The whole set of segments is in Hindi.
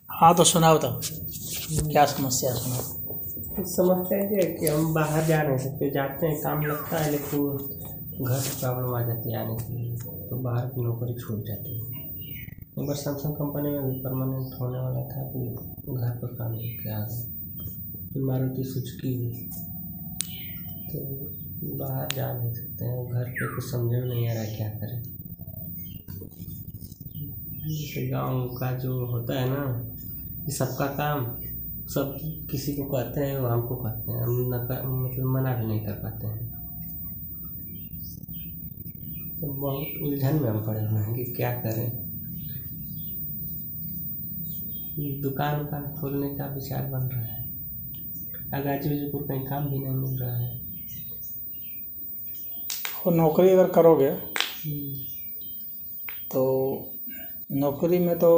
हाँ तो सुनाओ तब, क्या समस्या सुनाओ। समस्या ये है कि हम बाहर जा नहीं सकते, जाते हैं काम लगता है लेकिन घर से प्रॉब्लम आ जाती है आने के लिए, तो बाहर की नौकरी छूट जाती है। एक बार सैमसंग कंपनी में भी परमानेंट होने वाला था कि घर पर काम लेके आ गए, फिर मारुति सुजुकी हुई, तो बाहर जा नहीं सकते हैं। घर पे कुछ समझ में नहीं आ रहा क्या करें। जैसे गाँव का जो होता है ना कि सबका काम सब किसी को कहते हैं, वो हमको कहते हैं, हम मतलब मना भी नहीं कर पाते हैं। तो बहुत उलझन में हम पड़े हुए हैं कि क्या करें। दुकान खोलने का विचार बन रहा है, गाजीपुर को कहीं काम भी नहीं मिल रहा है। और नौकरी अगर करोगे तो नौकरी में तो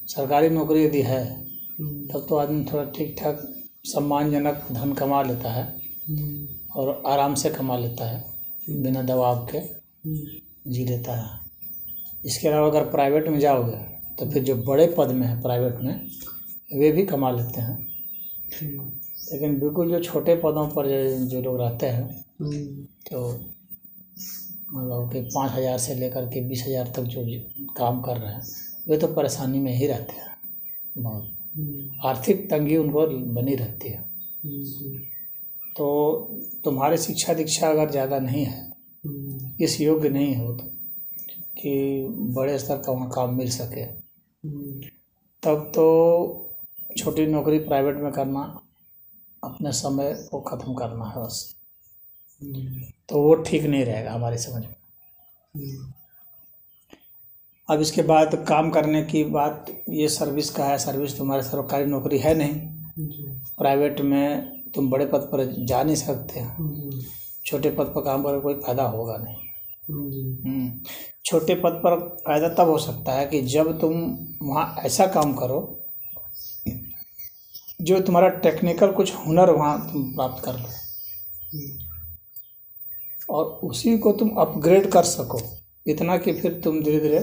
सरकारी नौकरी यदि है तब तो आदमी थोड़ा ठीक ठाक सम्मानजनक धन कमा लेता है और आराम से कमा लेता है, बिना दबाव के जी लेता है। इसके अलावा अगर प्राइवेट में जाओगे तो फिर जो बड़े पद में है प्राइवेट में वे भी कमा लेते हैं, लेकिन बिल्कुल जो छोटे पदों पर जो लोग रहते हैं तो मतलब कि 5,000 से लेकर के 20,000 तक जो काम कर रहे हैं वे तो परेशानी में ही रहते हैं, बहुत आर्थिक तंगी उनको बनी रहती है। तो तुम्हारी शिक्षा दीक्षा अगर ज़्यादा नहीं है, इस योग्य नहीं हो तो कि बड़े स्तर का वहाँ काम मिल सके, तब तो छोटी नौकरी प्राइवेट में करना, अपने समय को ख़त्म करना है बस। तो वो ठीक नहीं रहेगा हमारी समझ में। अब इसके बाद काम करने की बात, ये सर्विस का है। सर्विस तुम्हारी सरकारी नौकरी है नहीं, प्राइवेट में तुम बड़े पद पर जा नहीं सकते, छोटे पद पर काम करके कोई फायदा होगा नहीं। छोटे पद पर फायदा तब हो सकता है कि जब तुम वहाँ ऐसा काम करो जो तुम्हारा टेक्निकल कुछ हुनर वहाँ तुम प्राप्त कर लो और उसी को तुम अपग्रेड कर सको, इतना कि फिर तुम धीरे धीरे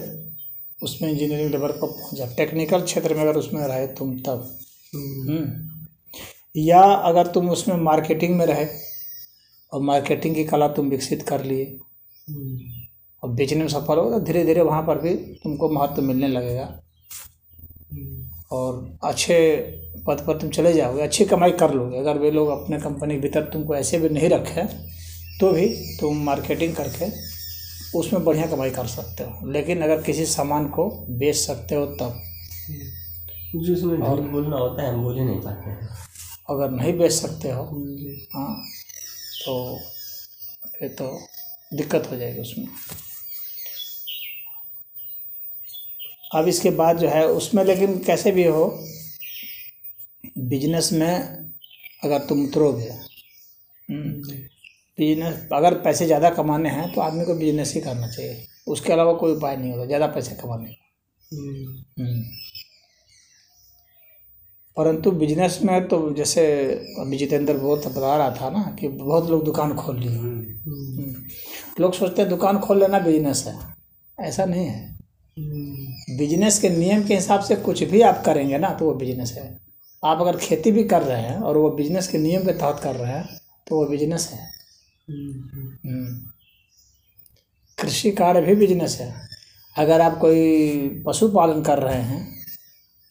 उसमें इंजीनियरिंग लेवल पर पहुँच जाओ, टेक्निकल क्षेत्र में अगर उसमें रहे तुम तब। या अगर तुम उसमें मार्केटिंग में रहे और मार्केटिंग की कला तुम विकसित कर लिए और बेचने में सफल हो तो धीरे धीरे वहाँ पर भी तुमको महत्व मिलने लगेगा और अच्छे पद पर तुम चले जाओगे, अच्छी कमाई कर लोगे। अगर वे लोग अपने कंपनी के भीतर तुमको ऐसे भी नहीं रखे तो भी तुम मार्केटिंग करके उसमें बढ़िया कमाई कर सकते हो। लेकिन अगर किसी सामान को बेच सकते हो तब, जिसमें और बोलना होता है हम बोल ही नहीं पाते हैं। अगर नहीं बेच सकते हो हाँ तो फिर तो दिक्कत हो जाएगी उसमें। अब इसके बाद जो है उसमें, लेकिन कैसे भी हो बिजनेस में अगर तुम उतरोगे, बिजनेस अगर पैसे ज़्यादा कमाने हैं तो आदमी को बिजनेस ही करना चाहिए, उसके अलावा कोई उपाय नहीं होता ज़्यादा पैसे कमाने का। परंतु बिजनेस में तो जैसे अभी जितेंद्र बहुत बता रहा था ना कि बहुत लोग दुकान खोल लिए। लोग सोचते हैं दुकान खोल लेना बिजनेस है, ऐसा नहीं है। बिजनेस के नियम के हिसाब से कुछ भी आप करेंगे ना तो वो बिजनेस है। आप अगर खेती भी कर रहे हैं और वो बिजनेस के नियम के तहत कर रहे हैं तो वो बिजनेस है। कृषि कार्य भी बिजनेस है। अगर आप कोई पशुपालन कर रहे हैं,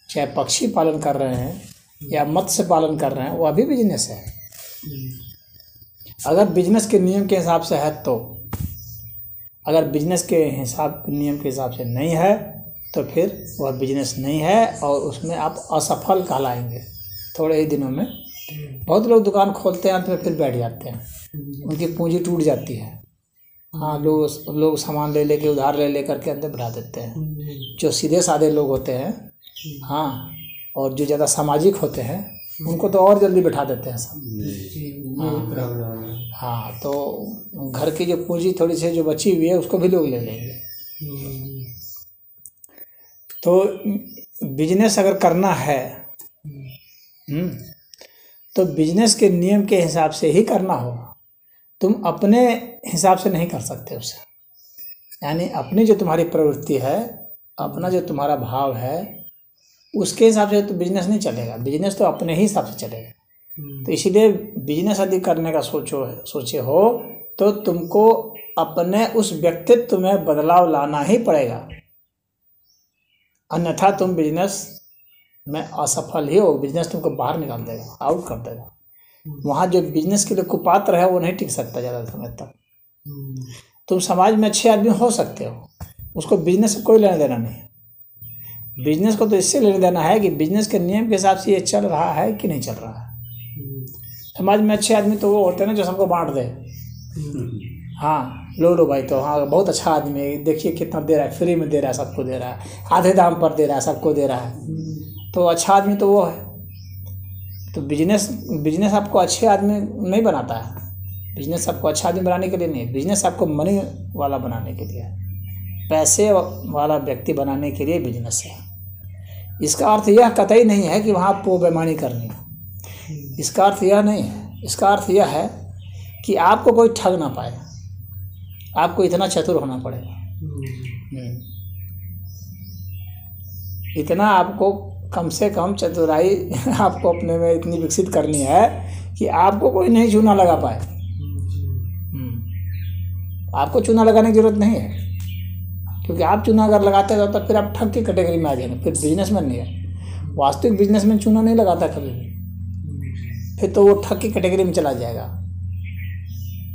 चाहे पक्षी पालन कर रहे हैं या मत्स्य पालन कर रहे हैं, वह भी बिजनेस है। अगर बिजनेस के नियम के हिसाब से है तो, अगर बिजनेस के नियम के हिसाब से नहीं है तो फिर वह बिजनेस नहीं है और उसमें आप असफल कहलाएंगे थोड़े ही दिनों में। बहुत लोग दुकान खोलते हैं तो फिर बैठ जाते हैं, उनकी पूंजी टूट जाती है। हाँ, लोग सामान ले लेके उधार ले करके अंदर बढ़ा देते हैं। जो सीधे साधे लोग होते हैं हाँ, और जो ज़्यादा सामाजिक होते हैं उनको तो और जल्दी बैठा देते हैं सब। हाँ, तो घर की जो पूंजी थोड़ी सी जो बची हुई है उसको भी लोग ले लेंगे। तो बिजनेस अगर करना है तो बिजनेस के नियम के हिसाब से ही करना होगा। तुम अपने हिसाब से नहीं कर सकते उसे, यानी अपनी जो तुम्हारी प्रवृत्ति है, अपना जो तुम्हारा भाव है, उसके हिसाब से तो बिजनेस नहीं चलेगा, बिजनेस तो अपने ही हिसाब से चलेगा। तो इसीलिए बिजनेस यदि करने का सोचे हो तो तुमको अपने उस व्यक्तित्व में बदलाव लाना ही पड़ेगा, अन्यथा तुम बिजनेस में असफल ही हो। बिजनेस तुमको बाहर निकाल देगा, आउट कर देगा। वहाँ जो बिजनेस के लिए कुपात्र है वो नहीं टिक सकता ज़्यादा समय तक। तुम समाज में अच्छे आदमी हो सकते हो, उसको बिजनेस से कोई लेना देना नहीं। बिजनेस को तो इससे लेना देना है कि बिजनेस के नियम के हिसाब से ये चल रहा है कि नहीं चल रहा है। समाज में अच्छे आदमी तो वो होते हैं ना जो सबको बांट दे। हाँ लो भाई, तो हाँ बहुत अच्छा आदमी है, देखिए कितना दे रहा है, फ्री में दे रहा है, सबको दे रहा है, आधे दाम पर दे रहा है, सबको दे रहा है, तो अच्छा आदमी तो वो है। तो बिजनेस आपको अच्छे आदमी नहीं बनाता है। बिजनेस आपको अच्छा आदमी बनाने के लिए नहीं है, बिजनेस आपको मनी वाला बनाने के लिए है, पैसे वाला व्यक्ति बनाने के लिए बिजनेस है। इसका अर्थ यह कतई नहीं है कि वहाँ आपको बेईमानी करनी है, इसका अर्थ यह नहीं है। इसका अर्थ यह है कि आपको कोई ठग ना पाए, आपको इतना चतुर होना पड़ेगा। इतना आपको कम से कम चतुराई आपको अपने में इतनी विकसित करनी है कि आपको कोई नहीं चूना लगा पाए। आपको चूना लगाने की जरूरत नहीं है, क्योंकि आप चूना अगर लगाते हो तो फिर आप ठग की कैटेगरी में आ जाएंगे, फिर बिजनेसमैन नहीं है। वास्तविक बिजनेसमैन चूना नहीं लगाता कभी भी, फिर तो वो ठग की कैटेगरी में चला जाएगा,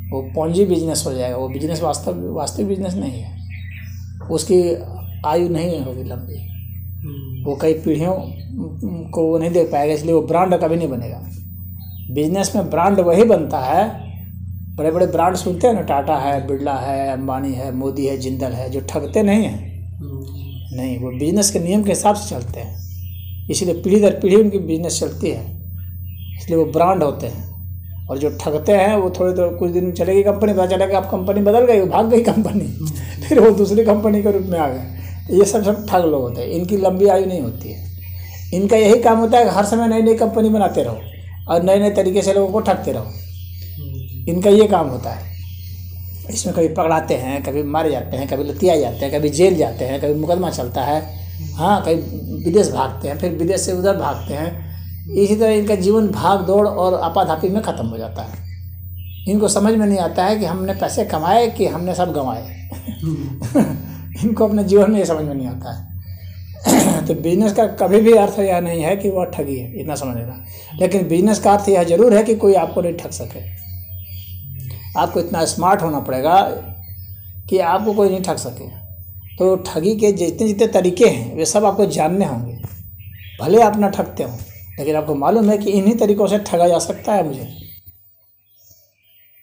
वो पूंजी बिजनेस हो जाएगा। वो बिजनेस वास्तविक बिजनेस नहीं है, उसकी आयु नहीं होगी लंबी, वो कई पीढ़ियों को वो नहीं दे पाएगा, इसलिए वो ब्रांड कभी नहीं बनेगा। बिजनेस में ब्रांड वही बनता है, बड़े बड़े ब्रांड सुनते हैं ना, टाटा है, बिरला है, अंबानी है, मोदी है, जिंदल है, जो ठगते नहीं हैं। नहीं, वो बिजनेस के नियम के हिसाब से चलते हैं, इसीलिए पीढ़ी दर पीढ़ी उनकी बिजनेस चलती है, इसलिए वो ब्रांड होते हैं। और जो ठगते हैं वो थोड़े देर कुछ दिन चलेगी कंपनी, पता चलेगा आप कंपनी बदल गई, भाग गई कंपनी, फिर वो दूसरी कंपनी के रूप में आ गए। ये सब ठग लोग होते हैं, इनकी लंबी आयु नहीं होती है। इनका यही काम होता है कि हर समय नई नई कंपनी बनाते रहो और नए नए तरीके से लोगों को ठगते रहो, इनका ये काम होता है। इसमें कभी पकड़ाते हैं, कभी मारे जाते हैं, कभी लतियाए जाते हैं, कभी जेल जाते हैं, कभी मुकदमा चलता है, हाँ कभी विदेश भागते हैं, फिर विदेश से उधर भागते हैं। इसी तरह इनका जीवन भाग दौड़ और आपाधापी में ख़त्म हो जाता है। इनको समझ में नहीं आता है कि हमने पैसे कमाए कि हमने सब गंवाए। इनको अपने जीवन में ये समझ में नहीं आता है। तो बिजनेस का कभी भी अर्थ यह नहीं है कि वह ठगी है, इतना समझ लेना। लेकिन बिजनेस का अर्थ यह जरूर है कि कोई आपको नहीं ठग सके। आपको इतना स्मार्ट होना पड़ेगा कि आपको कोई नहीं ठग सके। तो ठगी के जितने जितने तरीके हैं वे सब आपको जानने होंगे। भले आप ना ठगते हो, लेकिन आपको मालूम है कि इन्हीं तरीकों से ठगा जा सकता है।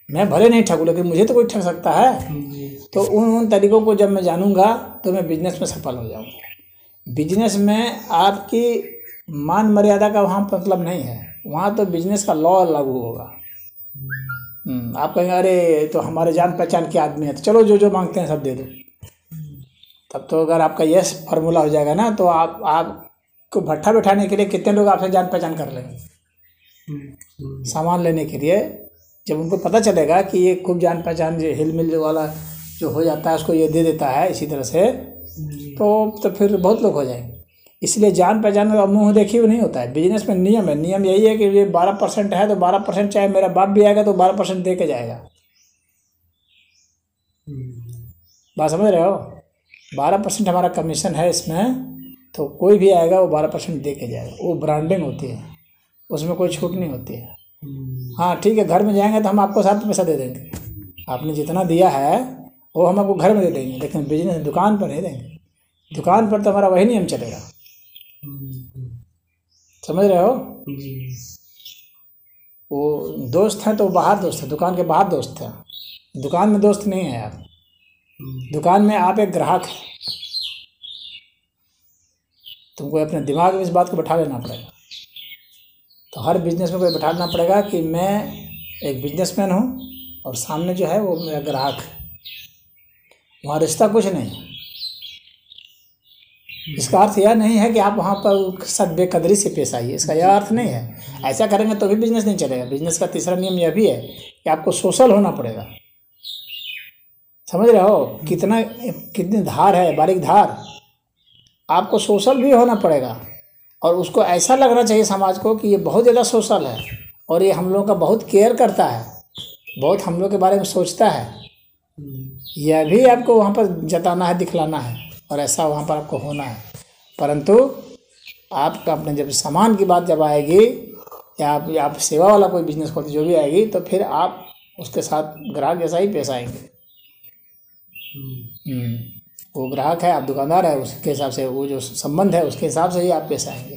मैं भले नहीं ठगूँ, लेकिन मुझे तो कोई ठग सकता है। तो उन तरीकों को जब मैं जानूंगा तो मैं बिजनेस में सफल हो जाऊंगा। बिजनेस में आपकी मान मर्यादा का वहाँ मतलब नहीं है, वहाँ तो बिजनेस का लॉ लागू होगा। आप कहेंगे अरे तो हमारे जान पहचान के आदमी है, तो चलो जो जो मांगते हैं सब दे दो। तब तो अगर आपका ये फार्मूला हो जाएगा ना, तो आपको भट्ठा बैठाने के लिए कितने लोग आपसे जान पहचान कर लेंगे। सामान लेने के लिए जब उनको पता चलेगा कि ये खूब जान पहचान हिल मिल वाला जो हो जाता है उसको ये दे देता है इसी तरह से, तो फिर बहुत लोग हो जाएंगे। इसलिए जान पहचान का मुँह देखी हुई नहीं होता है। बिजनेस में नियम है, नियम यही है कि ये 12% है तो 12%, चाहे मेरा बाप भी आएगा तो 12% दे के जाएगा। बात समझ रहे हो? 12% हमारा कमीशन है इसमें, तो कोई भी आएगा वो 12% दे के जाएगा। वो ब्रांडिंग होती है, उसमें कोई छूट नहीं होती है। हाँ ठीक है, घर में जाएंगे तो हम आपको साथ पैसा दे देंगे, आपने जितना दिया है वो हम आपको घर में दे देंगे, लेकिन बिजनेस दुकान पर नहीं देंगे। दुकान पर तो हमारा वही नियम चलेगा। समझ रहे हो? वो दोस्त हैं तो बाहर दोस्त है, दुकान के बाहर दोस्त है, दुकान में दोस्त नहीं है आप। दुकान में आप एक ग्राहक है। तुमको अपने दिमाग में इस बात को बैठा लेना पड़ेगा। तो हर बिजनेस में कोई बैठाना पड़ेगा कि मैं एक बिजनेसमैन हूँ और सामने जो है वो मेरा ग्राहक है। वहाँ रिश्ता कुछ नहीं। इसका अर्थ यह नहीं है कि आप वहाँ पर सब बेकदरी से पेश आइए, इसका यह अर्थ नहीं है। ऐसा करेंगे तो भी बिजनेस नहीं चलेगा। बिजनेस का तीसरा नियम यह भी है कि आपको सोशल होना पड़ेगा। समझ रहे हो कितनी धार है, बारीक धार। आपको सोशल भी होना पड़ेगा। और उसको ऐसा लगना चाहिए समाज को कि ये बहुत ज़्यादा सोशल है और ये हम लोगों का बहुत केयर करता है, बहुत हम लोग के बारे में सोचता है। यह भी आपको वहाँ पर जताना है, दिखलाना है, और ऐसा वहाँ पर आपको होना है। परंतु आपका अपने जब सामान की बात जब आएगी या आप सेवा वाला कोई बिजनेस खोलते जो भी आएगी, तो फिर आप उसके साथ ग्राहक जैसा ही पेश आएंगे। वो ग्राहक है, आप दुकानदार है, उसके हिसाब से वो जो संबंध है उसके हिसाब से ही आप पेश आएंगे।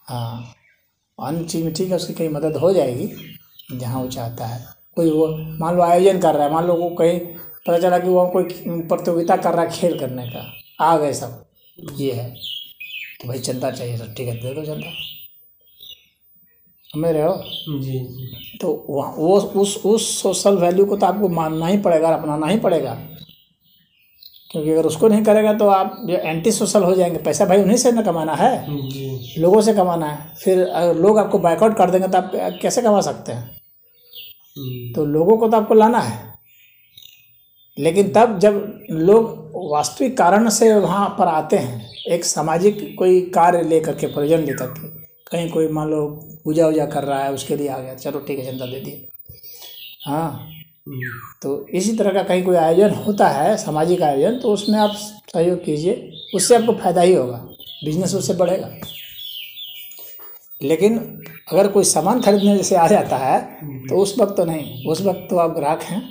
हाँ, अन्य चीज़ में ठीक है, उसकी कहीं मदद हो जाएगी जहाँ वो चाहता है। कोई वो मान लो आयोजन कर रहा है, मान लो वो कहीं पता चला कि वो कोई प्रतियोगिता कर रहा है खेल करने का, आ गए सब, ये है तो भाई चंदा चाहिए, तो ठीक है दे दो चंदा, समझ रहे हो जी। तो वो उस सोशल वैल्यू को तो आपको मानना ही पड़ेगा, अपनाना ही पड़ेगा, क्योंकि अगर उसको नहीं करेगा तो आप जो एंटी सोशल हो जाएंगे। पैसा भाई उन्हीं से न कमाना है, लोगों से कमाना है। फिर अगर लोग आपको बाइकआउट कर देंगे तो आप कैसे कमा सकते हैं? तो लोगों को तो आपको लाना है, लेकिन तब जब लोग वास्तविक कारण से वहाँ पर आते हैं, एक सामाजिक कोई कार्य लेकर के, प्रयोजन लेकर के, कहीं कोई मान लो पूजा वूजा कर रहा है उसके लिए आ गया, चलो ठीक है चंदा दे दिए। हाँ, तो इसी तरह का कहीं कोई आयोजन होता है, सामाजिक आयोजन, तो उसमें आप सहयोग कीजिए, उससे आपको फायदा ही होगा, बिजनेस उससे बढ़ेगा। लेकिन अगर कोई सामान खरीदने जैसे आ जाता है तो उस वक्त तो नहीं, उस वक्त तो आप ग्राहक हैं,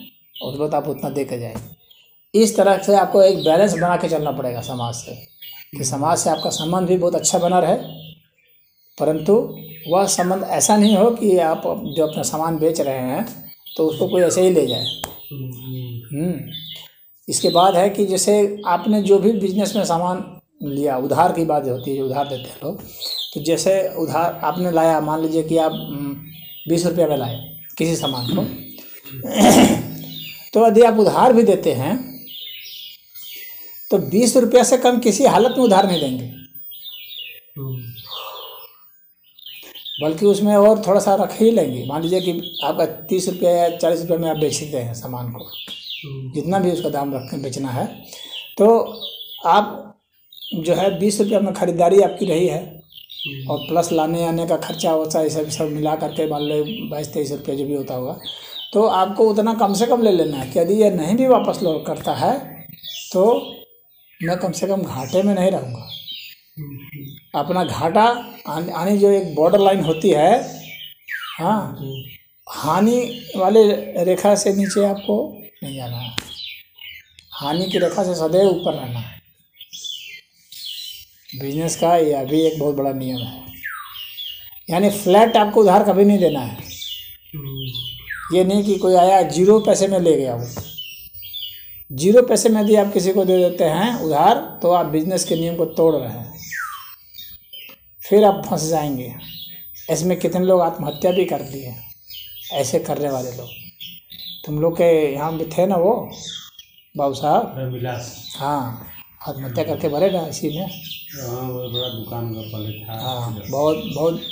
उस वक्त आप उतना दे कर जाएंगे। इस तरह से आपको एक बैलेंस बना के चलना पड़ेगा समाज से, कि समाज से आपका संबंध भी बहुत अच्छा बना रहे, परंतु वह संबंध ऐसा नहीं हो कि आप जो अपना सामान बेच रहे हैं तो उसको कोई ऐसे ही ले जाए। इसके बाद है कि जैसे आपने जो भी बिजनेस में सामान लिया, उधार की बात होती है, उधार देते हैं लोग, तो जैसे उधार आपने लाया, मान लीजिए कि आप 20 रुपये में लाए किसी सामान को तो यदि आप उधार भी देते हैं तो 20 रुपये से कम किसी हालत में उधार नहीं देंगे, बल्कि उसमें और थोड़ा सा रख ही लेंगे। मान लीजिए कि आपका 30 रुपये या 40 रुपये में आप बेचते हैं सामान को, जितना भी उसका दाम रख के बेचना है, तो आप जो है 20 रुपये में ख़रीदारी आपकी रही है, और प्लस लाने आने का खर्चा वर्चा ये सब मिला करके मान लो 22-23 रुपये जो भी होता होगा, तो आपको उतना कम से कम ले लेना है कि यदि ये नहीं भी वापस लौट करता है तो मैं कम से कम घाटे में नहीं रहूँगा। अपना घाटा आने जो एक बॉर्डर लाइन होती है, हाँ, हानि वाले रेखा से नीचे आपको नहीं जाना है, हानि की रेखा से सदैव ऊपर रहना है। बिजनेस का यह भी एक बहुत बड़ा नियम है, यानी फ्लैट आपको उधार कभी नहीं देना है। ये नहीं कि कोई आया 0 पैसे में ले गया, वो 0 पैसे में यदि आप किसी को दे देते हैं उधार तो आप बिजनेस के नियम को तोड़ रहे हैं, फिर आप फंस जाएंगे। इसमें कितने लोग आत्महत्या भी कर दिए, ऐसे करने वाले लोग। तुम लोग के यहाँ भी थे ना वो बाबू साहब विलास, हाँ, आत्महत्या करके भरेगा इसी में। हाँ, वो बड़ा दुकान का पहले था। हाँ, बहुत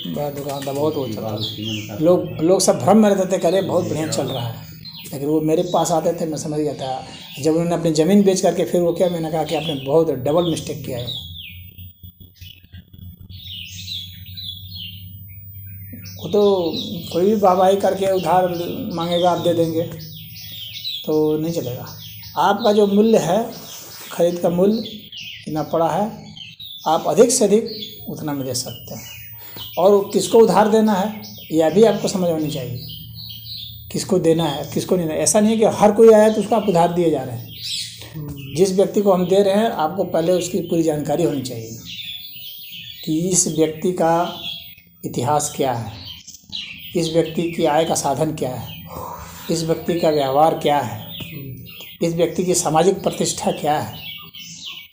बड़ा दुकान था, बहुत वो चला। लोग सब भ्रम में रहते थे, करे बहुत बढ़िया चल रहा है, लेकिन वो मेरे पास आते थे, मैं समझ गया था। जब उन्होंने अपनी ज़मीन बेच करके फिर वो क्या, मैंने कहा कि आपने बहुत डबल मिस्टेक किया है। वो तो कोई भी वाहवाही करके उधार मांगेगा, आप दे देंगे तो नहीं चलेगा। आपका जो मूल्य है, खरीद का मूल्य इतना पड़ा है, आप अधिक से अधिक उतना में दे सकते हैं। और किसको उधार देना है यह भी आपको समझ होनी चाहिए, किसको देना है किसको नहीं देना। ऐसा नहीं है कि हर कोई आया तो उसको आप उधार दिए जा रहे हैं। जिस व्यक्ति को हम दे रहे हैं आपको पहले उसकी पूरी जानकारी होनी चाहिए कि इस व्यक्ति का इतिहास क्या है, इस व्यक्ति की आय का साधन क्या है, इस व्यक्ति का व्यवहार क्या है, इस व्यक्ति की सामाजिक प्रतिष्ठा क्या है,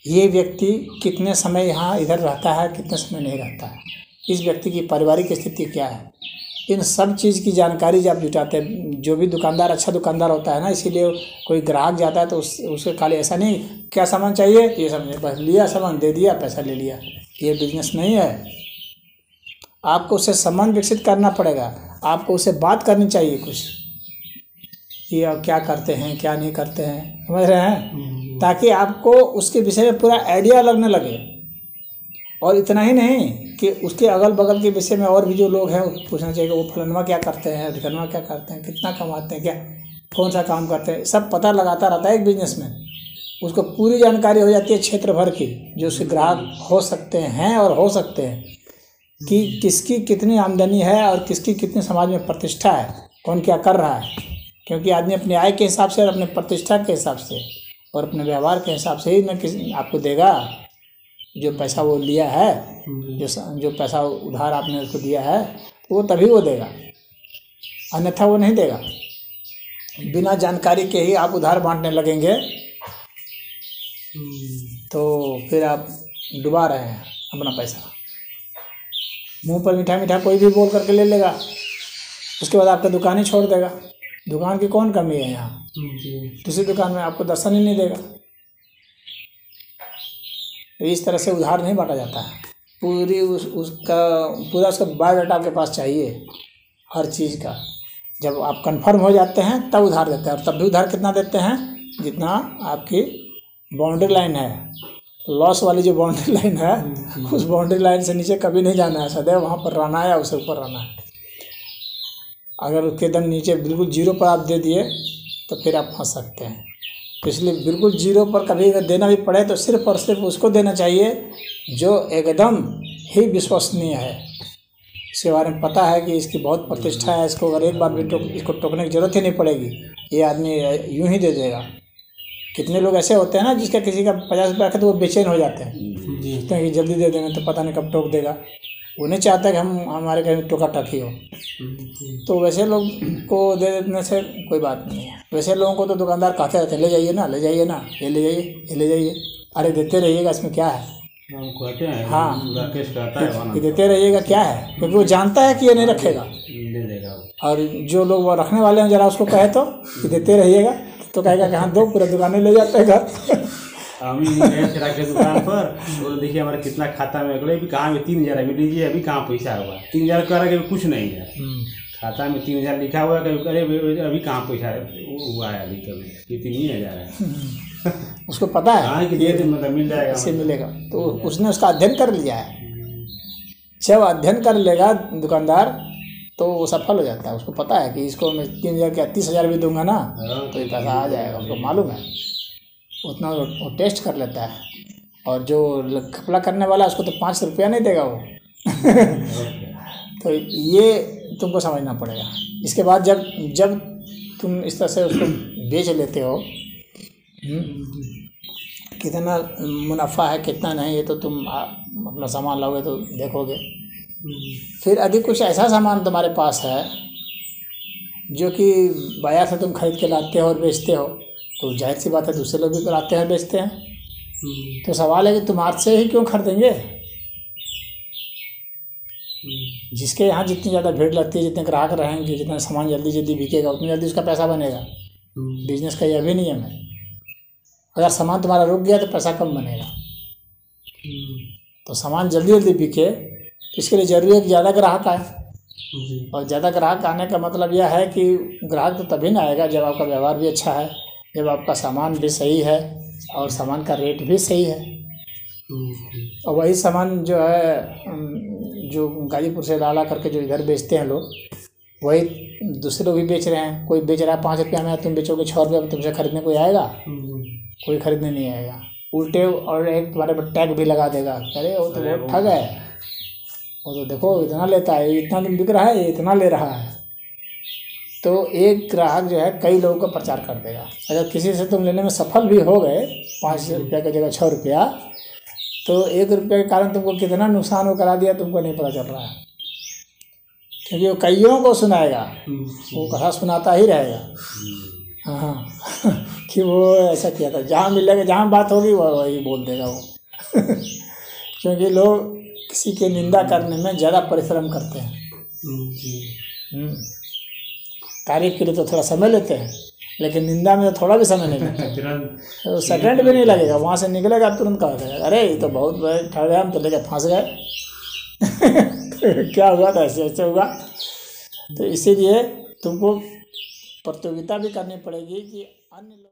ये व्यक्ति कितने समय यहाँ इधर रहता है, कितने समय नहीं रहता है, इस व्यक्ति की पारिवारिक स्थिति क्या है। इन सब चीज़ की जानकारी जब जुटाते हैं, जो भी दुकानदार अच्छा दुकानदार होता है ना, इसीलिए कोई ग्राहक जाता है तो उसके खाली ऐसा नहीं क्या सामान चाहिए ये समझे, बस लिया सामान दे दिया, पैसा ले लिया, ये बिजनेस नहीं है। आपको उससे संबंध विकसित करना पड़ेगा, आपको उससे बात करनी चाहिए कुछ, ये अब क्या करते हैं क्या नहीं करते हैं, समझ रहे हैं, ताकि आपको उसके विषय में पूरा आइडिया लगने लगे। और इतना ही नहीं कि उसके अगल बगल के विषय में और भी जो लोग हैं पूछना चाहिए कि वो फलनवा क्या करते हैं, ढिकनवा क्या करते हैं, कितना कमाते हैं, क्या कौन सा काम करते हैं, सब पता लगाता रहता है एक बिजनेसमैन। उसको पूरी जानकारी हो जाती है क्षेत्र भर की, जो उसके ग्राहक हो सकते हैं और हो सकते हैं, कि किसकी कितनी आमदनी है और किसकी कितनी समाज में प्रतिष्ठा है, कौन क्या कर रहा है। क्योंकि आदमी अपनी आय के हिसाब से और अपने प्रतिष्ठा के हिसाब से और अपने व्यवहार के हिसाब से ही न किसी आपको देगा। जो पैसा वो लिया है, जो पैसा उधार आपने उसको दिया है, वो तभी वो देगा, अन्यथा वो नहीं देगा। बिना जानकारी के ही आप उधार बांटने लगेंगे तो फिर आप डुबा रहे हैं अपना पैसा। मुंह पर मीठा मीठा कोई भी बोल करके ले लेगा, उसके बाद आपका दुकान ही छोड़ देगा। दुकान की कौन कमी है यहाँ, दूसरी दुकान में आपको दर्शन ही नहीं देगा। तो इस तरह से उधार नहीं बांटा जाता है। पूरी उसका बायोडाटा आपके पास चाहिए हर चीज़ का। जब आप कंफर्म हो जाते हैं तब उधार देते हैं, और तब भी उधार कितना देते हैं, जितना आपकी बाउंड्री लाइन है। लॉस वाली जो बाउंड्री लाइन है, उस बाउंड्री लाइन से नीचे कभी नहीं जाना है, सदैव वहाँ पर रहना है या उससे ऊपर रहना है। अगर उसके एकदम नीचे बिल्कुल जीरो पर आप दे दिए तो फिर आप फंस सकते हैं। तो इसलिए बिल्कुल जीरो पर कभी अगर देना भी पड़े तो सिर्फ और सिर्फ उसको देना चाहिए जो एकदम ही विश्वसनीय है, इसके बारे में पता है कि इसकी बहुत प्रतिष्ठा है, इसको अगर एक बार भी इसको टोकने की ज़रूरत ही नहीं पड़ेगी, ये आदमी यूं ही दे देगा। कितने लोग ऐसे होते हैं ना, जिसका किसी का 50 रुपया रखे तो वो बेचैन हो जाते हैं, सोचते हैं कि जल्दी दे देंगे तो पता नहीं कब टोक देगा। वो नहीं चाहता कि हमारे कहीं टोका टकी हो। तो वैसे लोग को दे देने से कोई बात नहीं है। वैसे लोगों को तो दुकानदार कहते रहते हैं, ले जाइए ना, ले जाइए ना, ये ले जाइए, ये ले जाइए, अरे देते रहिएगा, इसमें क्या है। हाँ, ये देते रहिएगा, क्या है, क्योंकि वो जानता है कि ये नहीं रखेगा। और जो लोग वो रखने वाले हैं, जरा उसको कहे तो कि देते रहिएगा, तो कहेगा कि हाँ दो, पूरा दुकानें ले जाते हैं घर। हम ही गए चिराग के दुकान पर, तो देखिए हमारा कितना खाता में, अगले भी कहाँ में 3000 अभी लीजिए, अभी कहाँ पैसा हुआ 3000 कह रहा है कि कुछ नहीं है खाता में, 3000 लिखा हुआ है, कभी अभी कहाँ पैसा हुआ है, अभी कभी 3000 है। उसको पता है हाँ कि मतलब मिल जाएगा, इससे मिलेगा। तो उसने उसका अध्ययन कर लिया है। जब अध्ययन कर लेगा दुकानदार तो वो सफल हो जाता है। उसको पता है कि इसको मैं 3000 क्या 30,000 भी दूंगा ना तो ये पैसा आ जाएगा, उसको मालूम है। उतना वो टेस्ट कर लेता है। और जो घपला करने वाला उसको तो 5 रुपया नहीं देगा वो। तो ये तुमको समझना पड़ेगा। इसके बाद जब तुम इस तरह से उसको बेच लेते हो, कितना मुनाफा है कितना नहीं, ये तो तुम अपना सामान लाओगे तो देखोगे। फिर यदि कुछ ऐसा सामान तुम्हारे पास है जो कि बाजार से तुम खरीद के लाते हो और बेचते हो, तो जाहिर सी बात है दूसरे लोग भी तो लाते हैं बेचते हैं। तो सवाल है कि तुम्हारे से ही क्यों खरीदेंगे। जिसके यहाँ जितनी ज़्यादा भीड़ लगती है, जितने ग्राहक रहेंगे, जितना सामान जल्दी जल्दी बिकेगा, उतनी जल्दी उसका पैसा बनेगा। बिजनेस का यह भी नियम है। अगर सामान तुम्हारा रुक गया तो पैसा कम बनेगा। तो सामान जल्दी जल्दी बिके, इसके लिए ज़रूरी है कि ज़्यादा ग्राहक आए। और ज़्यादा ग्राहक आने का मतलब यह है कि ग्राहक तो तभी ना आएगा जब आपका व्यवहार भी अच्छा है, जब आपका सामान भी सही है और सामान का रेट भी सही है। और वही सामान जो है, जो गाजीपुर से ला करके जो इधर बेचते हैं लोग, वही दूसरे लोग भी बेच रहे हैं। कोई बेच रहा है 5 रुपया में, तुम बेचोगे 6 रुपया में, तुमसे खरीदने कोई आएगा? कोई खरीदने नहीं आएगा। उल्टे और एक तुम्हारे पर टैग भी लगा देगा, अरे वो तो बहुत ठग है, वो तो देखो इतना लेता है, इतना दिन बिक रहा है, ये इतना ले रहा है। तो एक ग्राहक जो है कई लोगों का प्रचार कर देगा। अगर किसी से तुम लेने में सफल भी हो गए 5 रुपया की जगह 6 रुपया, तो 1 रुपये के कारण तुमको कितना नुकसान वो करा दिया तुमको नहीं पता चल रहा है। क्योंकि वो कईयों को सुनाएगा, वो कथा सुनाता ही रहेगा। हाँ कि वो ऐसा किया था, जहाँ मिलेगा, जहाँ बात होगी वही बोल देगा वो। क्योंकि लोग किसी की निंदा करने में ज़्यादा परिश्रम करते हैं। तारीफ के लिए तो थोड़ा समय लेते हैं, लेकिन निंदा में तो थोड़ा भी समय नहीं लगता। तो सेकंड भी नहीं लगेगा, वहाँ से निकलेगा तुरंत कहा गया, अरे ये तो बहुत बड़े ठग है, हम तो लेकर फंस गए। क्या हुआ था, ऐसे ऐसे हुआ। तो इसीलिए तुमको प्रतियोगिता भी करनी पड़ेगी कि अन्य लोग